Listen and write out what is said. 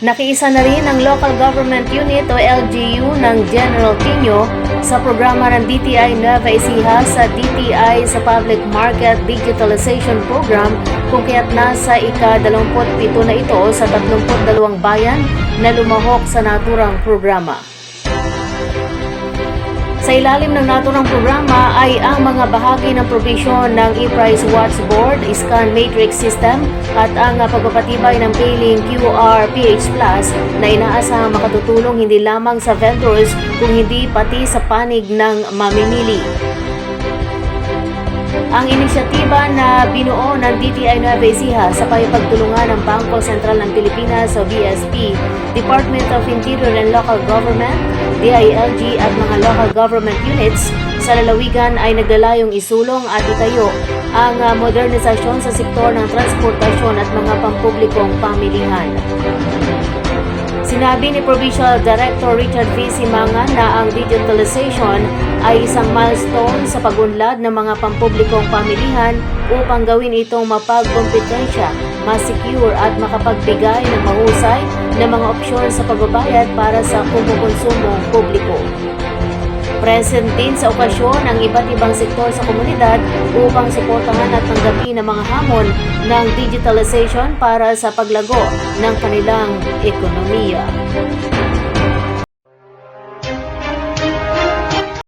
Nakiisa na rin ang Local Government Unit o LGU ng General Tino sa programa ng DTI Nueva Ecija sa DTI sa Public Market Digitalization Program kung kaya't nasa ika-27 na ito sa 32 bayan na lumahok sa naturang programa. Sa ilalim ng naturang programa ay ang mga bahagi ng provision ng e-Price Watch Board, Scan Matrix System at ang pagpapatibay ng Payling QR PH Plus na inaasahang makatutulong hindi lamang sa vendors kung hindi pati sa panig ng mamimili. Ang inisyatiba na binuo ng DTI Nueva Ecija sa pagtulungan ng Bangko Sentral ng Pilipinas o BSP, Department of Interior and Local Government, DILG at mga local government units sa lalawigan ay naglalayong isulong at itayo ang modernisasyon sa sektor ng transportasyon at mga pampublikong pamilihan. Sinabi ni Provincial Director Richard V. Simangan na ang digitalization ay isang milestone sa pagunlad ng mga pampublikong pamilihan upang gawin itong mapagkompetensya, mas-secure at makapagbigay ng mahusay na mga opsyon sa pagbabayad para sa kumukonsumong publiko. Present din sa okasyon ang iba't ibang sektor sa komunidad upang suportahan at tanggapin ang mga hamon ng digitalization para sa paglago ng kanilang ekonomiya.